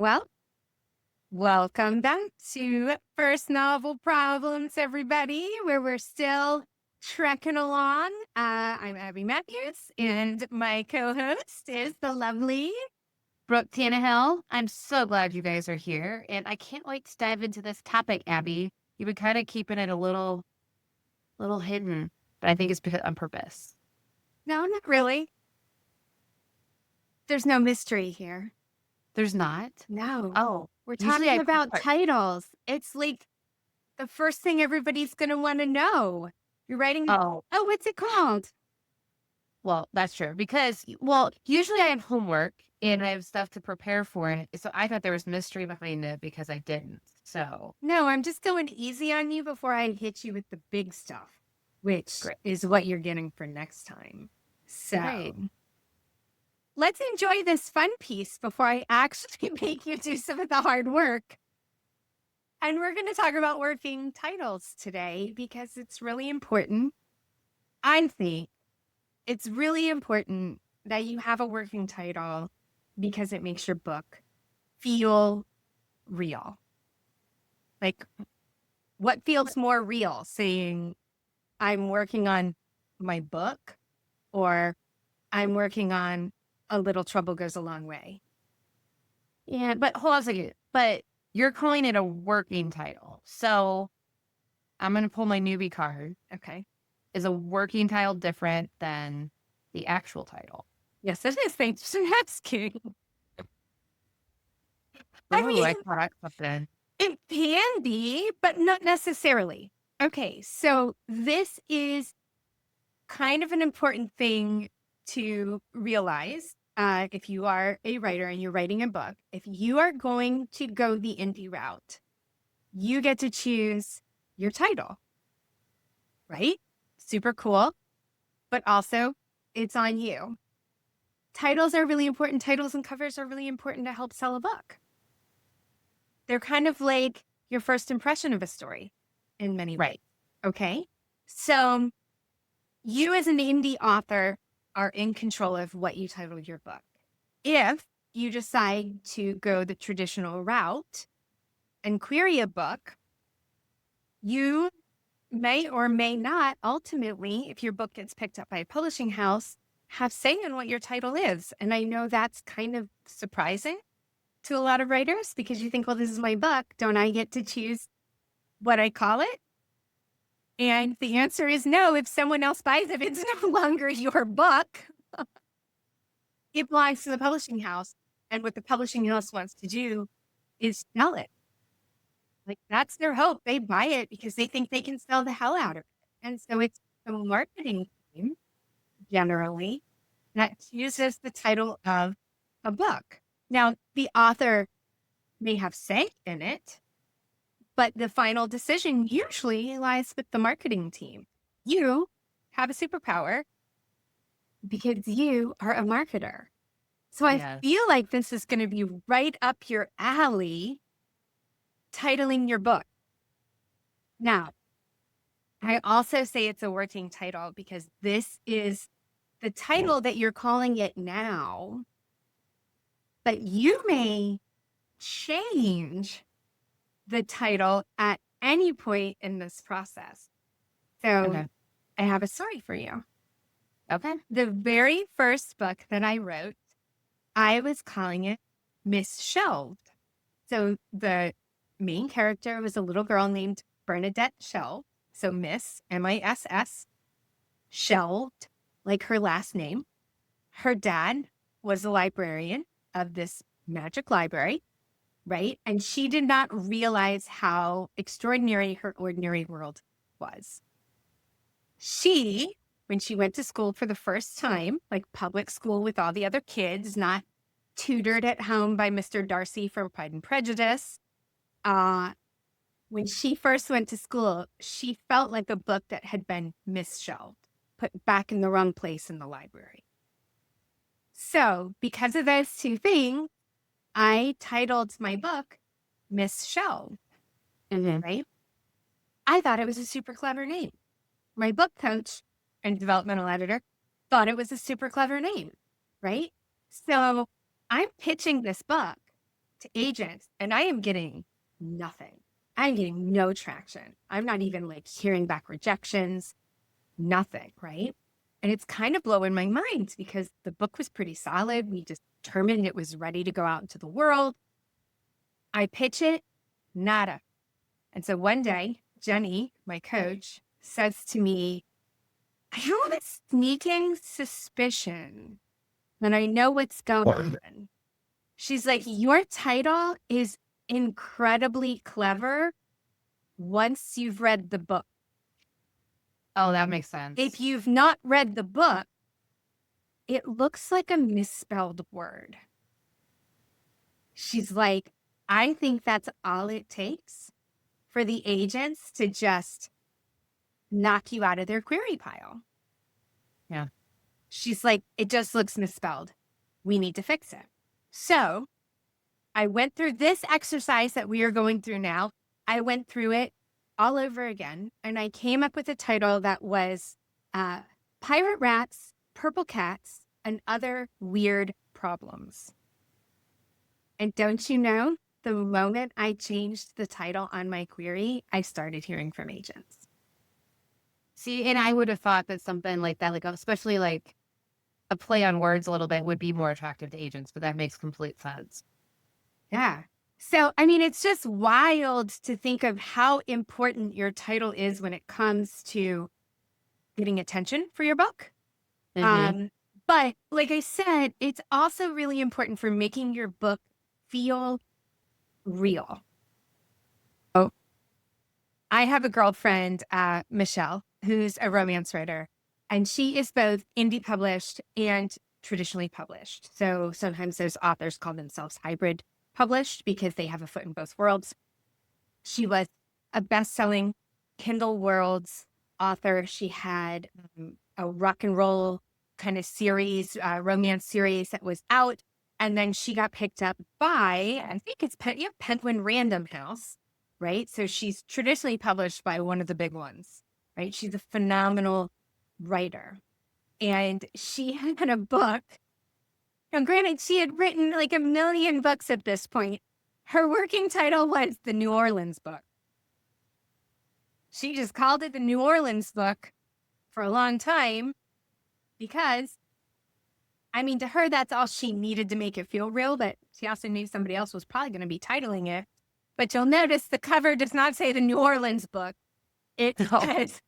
Well, welcome back to First Novel Problems, everybody, where we're still trekking along. I'm Abby Matthews, and my co-host is the lovely. Brooke Tannehill, I'm so glad you guys are here, and I can't wait to dive into this topic, Abby. You've been kind of keeping it a little hidden, but I think it's because on purpose. No, not really. There's no mystery here. There's not? No, Oh, we're usually talking I about titles. It's like the first thing everybody's going to want to know. You're writing, oh, oh, what's it called? well, that's true because well, usually I have homework and I have stuff to prepare for it. So I thought there was mystery behind it because I didn't. So No, I'm just going easy on you before I hit you with the big stuff, which great. is what you're getting for next time. Great. So let's enjoy this fun piece before I actually make you do some of the hard work. And we're going to talk about working titles today because it's really important. I think it's really important that you have a working title because it makes your book feel real. Like, what feels more real, saying, I'm working on my book or I'm working on A Little Trouble Goes a Long Way? Yeah, but hold on a second. But you're calling it a working title. So I'm gonna pull my newbie card. Okay. Is a working title different than the actual title? Yes, it is. Thanks for asking. I Ooh, I mean, caught something. it can be, but not necessarily. Okay, so this is kind of an important thing to realize if you are a writer and you're writing a book. If you are going to go the indie route, you get to choose your title, right? Super cool, but also it's on you. Titles are really important. Titles and covers are really important to help sell a book. They're kind of like your first impression of a story in many ways. Right. Okay. So you as an indie author are in control of what you title your book. If you decide to go the traditional route and query a book, you may or may not ultimately, if your book gets picked up by a publishing house, have say in what your title is. And I know that's kind of surprising to a lot of writers because you think, well, this is my book. Don't I get to choose what I call it? And the answer is no. If someone else buys it, it's no longer your book. It belongs to the publishing house. And what the publishing house wants to do is sell it. Like, that's their hope. They buy it because they think they can sell the hell out of it. And so it's the marketing team, generally, that chooses the title of a book. Now, the author may have say in it, but the final decision usually lies with the marketing team. You have a superpower because you are a marketer. So I Yes. feel like this is going to be right up your alley, titling your book. Now, I also say it's a working title because this is the title that you're calling it now, but you may change the title at any point in this process. So Okay. I have a story for you. Okay. The very first book that I wrote, I was calling it Misshelved. So the main character was a little girl named Bernadette Shelved. So Miss, Miss, Shelved, like her last name. Her dad was a librarian of this magic library, right? And she did not realize how extraordinary her ordinary world was. She, when she went to school for the first time, like public school with all the other kids, not tutored at home by Mr. Darcy from Pride and Prejudice, when she first went to school, she felt like a book that had been misshelved, put back in the wrong place in the library. So, because of those two things, I titled my book Misshelved, right? I thought it was a super clever name. My book coach and developmental editor thought it was a super clever name, right? So I'm pitching this book to agents, and I am getting nothing. I'm getting no traction. I'm not even like hearing back rejections, nothing, right? And it's kind of blowing my mind because the book was pretty solid. We just determined it was ready to go out into the world. I pitch it, nada. And so one day, Jenny, my coach, says to me, I have a sneaking suspicion that I know what's going on. She's like, your title is incredibly clever once you've read the book. Oh, that makes sense. If you've not read the book, it looks like a misspelled word. She's like, I think that's all it takes for the agents to just knock you out of their query pile. Yeah. She's like, it just looks misspelled. We need to fix it. So I went through this exercise that we are going through now. I went through it all over again, and I came up with a title that was Pirate Rats, Purple Cats, and Other Weird Problems. And don't you know, the moment I changed the title on my query, I started hearing from agents. See, and I would have thought that something like that, like especially like a play on words a little bit, would be more attractive to agents, but that makes complete sense. Yeah. So, I mean, it's just wild to think of how important your title is when it comes to getting attention for your book. But like I said, it's also really important for making your book feel real. Oh, I have a girlfriend, Michelle, who's a romance writer, and she is both indie published and traditionally published. So sometimes those authors call themselves hybrid published because they have a foot in both worlds. She was a best-selling Kindle Worlds author. She had a rock and roll kind of series, romance series that was out. And then she got picked up by, I think it's Penguin Random House, right? So she's traditionally published by one of the big ones, right? She's a phenomenal writer. And she had a book. Now, granted, she had written like 1 million books at this point. Her working title was The New Orleans Book. She just called it The New Orleans Book for a long time because, I mean, to her, that's all she needed to make it feel real, but she also knew somebody else was probably going to be titling it. But you'll notice the cover does not say The New Orleans Book. It says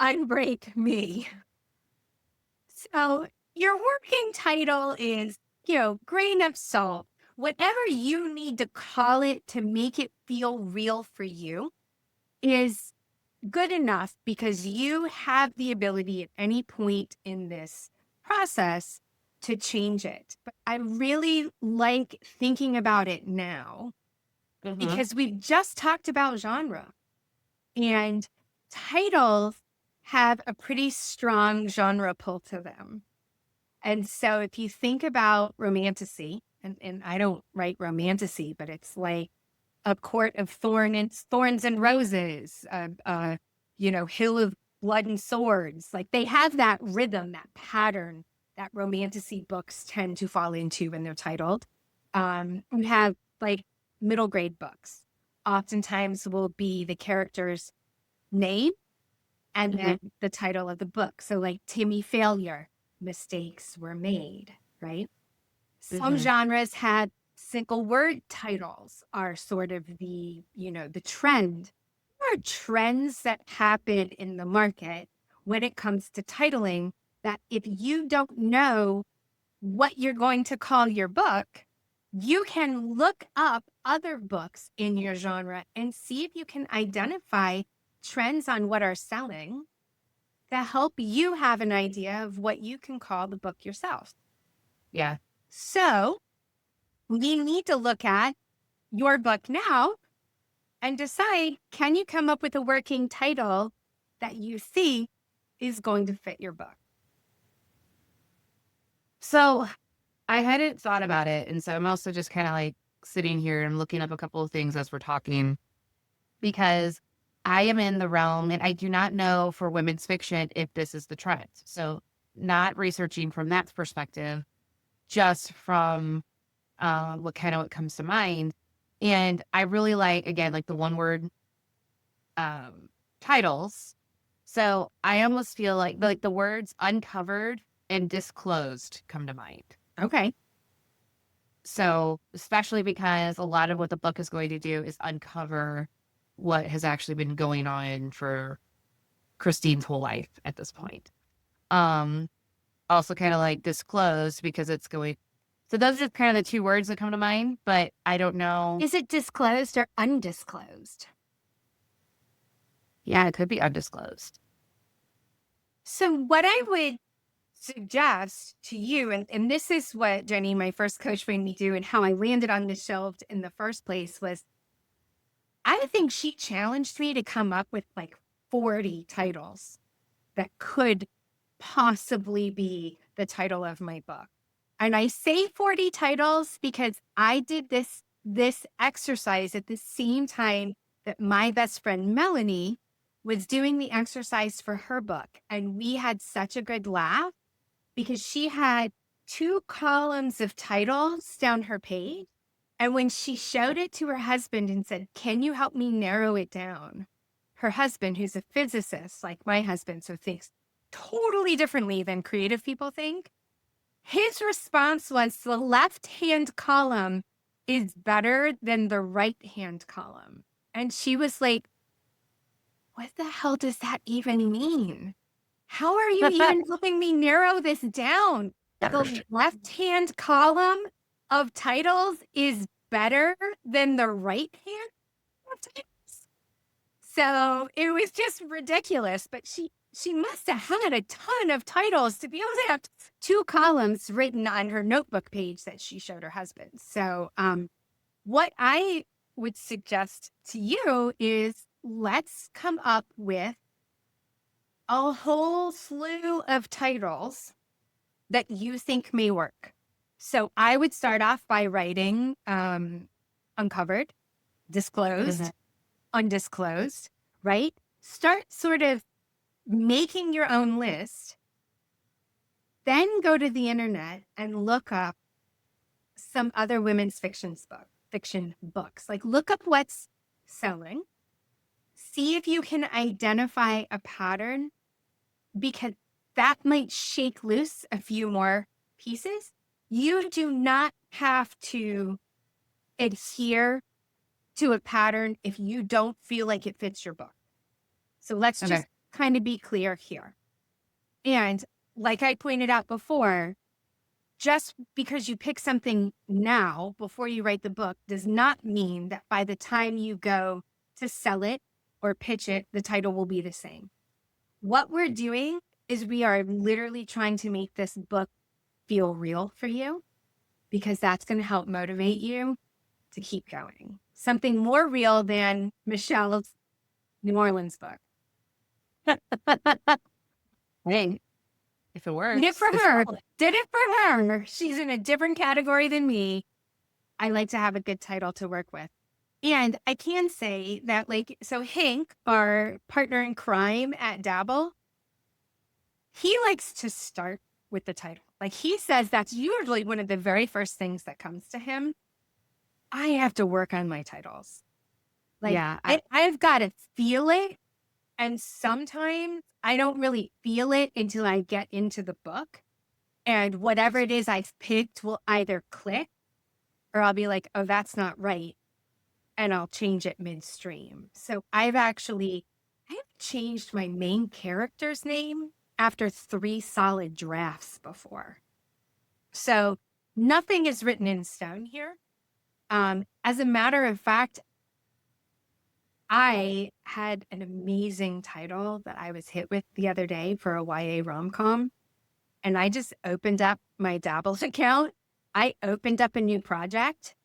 Unbreak Me. So your working title is, grain of salt. Whatever you need to call it to make it feel real for you is good enough because you have the ability at any point in this process to change it. But I really like thinking about it now because we've just talked about genre, and titles have a pretty strong genre pull to them. And so if you think about romantasy, and I don't write romantasy, but it's like A Court of Thorns and Roses, Hill of Blood and Swords. Like they have that rhythm, that pattern that romantasy books tend to fall into when they're titled. We have like middle grade books. Oftentimes will be the character's name and then the title of the book. So like Timmy Failure, Mistakes Were Made, right? Some genres had single word titles are sort of the trend. There are trends that happen in the market when it comes to titling that if you don't know what you're going to call your book, you can look up other books in your genre and see if you can identify trends on what are selling to help you have an idea of what you can call the book yourself. Yeah. So we need to look at your book now and decide, can you come up with a working title that you see is going to fit your book? So I hadn't thought about it. And so I'm also just kind of like sitting here and looking up a couple of things as we're talking, because I am in the realm and I do not know for women's fiction if this is the trend. So not researching from that perspective, just from what comes to mind. And I really like, again, like the one word titles. So I almost feel like the words uncovered and disclosed come to mind. Okay. So, especially because a lot of what the book is going to do is uncover what has actually been going on for Christine's whole life at this point. Um, Also kind of like disclosed because it's going. So those are kind of the two words that come to mind, but I don't know. Is it disclosed or undisclosed? Yeah, it could be undisclosed. So what I would suggest to you, and this is what Jenny, my first coach, made me do, and how I landed on Misshelved in the first place was, I think she challenged me to come up with like 40 titles that could possibly be the title of my book. And I say 40 titles because I did this exercise at the same time that my best friend Melanie was doing the exercise for her book. And we had such a good laugh because she had 2 columns of titles down her page. And when she showed it to her husband and said, "Can you help me narrow it down?" Her husband, who's a physicist like my husband, so thinks totally differently than creative people think, his response was, the left-hand column is better than the right-hand column. And she was like, what the hell does that even mean? How are you even helping me narrow this down? The left-hand column of titles is better than the right-hand of titles. So it was just ridiculous, but she must have had a ton of titles to be able to have 2 columns written on her notebook page that she showed her husband. So what I would suggest to you is, let's come up with a whole slew of titles that you think may work. So I would start off by writing uncovered, disclosed, undisclosed, right? Start sort of making your own list. Then go to the internet and look up some other women's fiction books. Like, look up what's selling. See if you can identify a pattern, because that might shake loose a few more pieces. You do not have to adhere to a pattern if you don't feel like it fits your book. So let's just kind of be clear here. And like I pointed out before, just because you pick something now before you write the book does not mean that by the time you go to sell it or pitch it, the title will be the same. What we're doing is we are literally trying to make this book feel real for you, because that's going to help motivate you to keep going. Something more real than Michelle's New Orleans book. Hey, if it works. Did it for her. Did it for her. She's in a different category than me. I like to have a good title to work with. And I can say that, like, so Hank, our partner in crime at Dabble, he likes to start with the title. Like, he says that's usually one of the very first things that comes to him. I have to work on my titles. Like, yeah, I've got to feel it. And sometimes I don't really feel it until I get into the book. And whatever it is I've picked will either click, or I'll be like, oh, that's not right. And I'll change it midstream. So I have changed my main character's name after 3 solid drafts before. So nothing is written in stone here. As a matter of fact, I had an amazing title that I was hit with the other day for a YA rom-com. And I just opened up my Dabble account. I opened up a new project.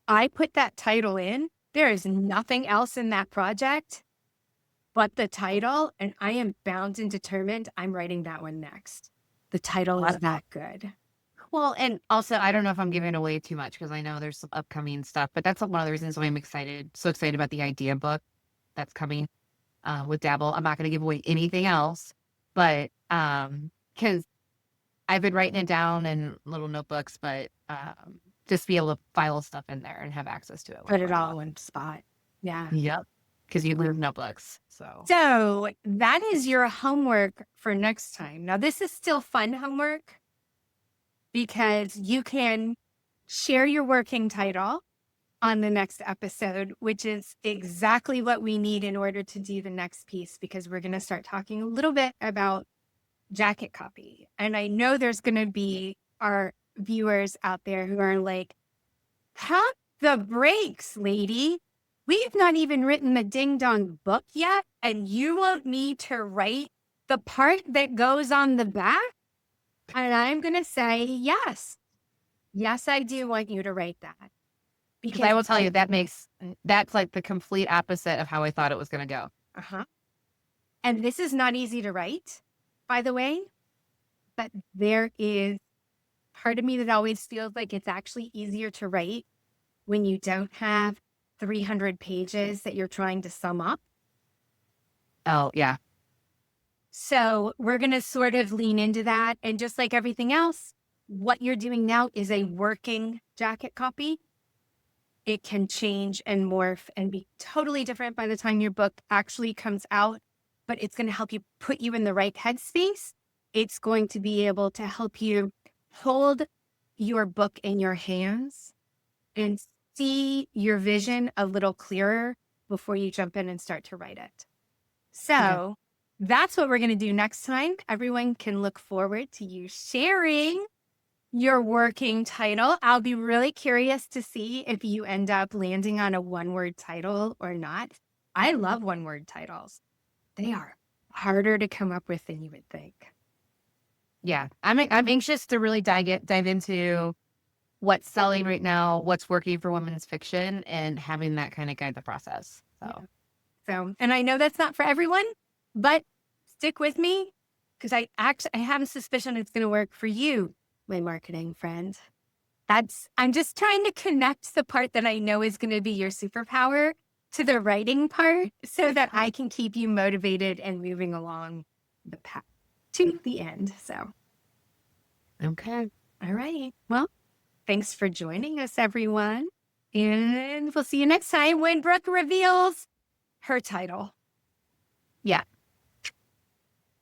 I put that title in. There is nothing else in that project but the title. And I am bound and determined I'm writing that one next. The title is that good. Well, and also, I don't know if I'm giving away too much because I know there's some upcoming stuff, but that's one of the reasons why I'm so excited about the idea book that's coming with Dabble. I'm not going to give away anything else, but because I've been writing it down in little notebooks, but just be able to file stuff in there and have access to it. Put it all in one spot. Yeah. Yep. Because you lose notebooks. So So that is your homework for next time. Now, this is still fun homework because you can share your working title on the next episode, which is exactly what we need in order to do the next piece, because we're going to start talking a little bit about jacket copy. And I know there's going to be our viewers out there who are like, pump the brakes, lady. We've not even written the ding dong book yet, and you want me to write the part that goes on the back? And I'm going to say, yes. Yes, I do want you to write that. because I will tell you, that's like the complete opposite of how I thought it was going to go. Uh-huh. And this is not easy to write, by the way, but there is part of me that always feels like it's actually easier to write when you don't have 300 pages that you're trying to sum up. Oh, yeah. So we're going to sort of lean into that. And just like everything else, what you're doing now is a working jacket copy. It can change and morph and be totally different by the time your book actually comes out, but it's going to help you put you in the right headspace. It's going to be able to help you hold your book in your hands and see your vision a little clearer before you jump in and start to write it. So that's what we're going to do next time. Everyone can look forward to you sharing your working title. I'll be really curious to see if you end up landing on a one-word title or not. I love one-word titles. They are harder to come up with than you would think. Yeah. I'm anxious to really dive into what's selling right now, what's working for women's fiction, and having that kind of guide the process. So, and I know that's not for everyone, but stick with me because I have a suspicion it's going to work for you, my marketing friend. I'm just trying to connect the part that I know is going to be your superpower to the writing part so that I can keep you motivated and moving along the path to the end. So, Okay. All right. Well, thanks for joining us, everyone. And we'll see you next time when Brooke reveals her title. Yeah.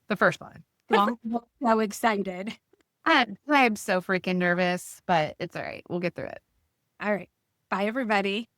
The first one. Well, so excited. I'm so freaking nervous, but it's all right. We'll get through it. All right. Bye, everybody.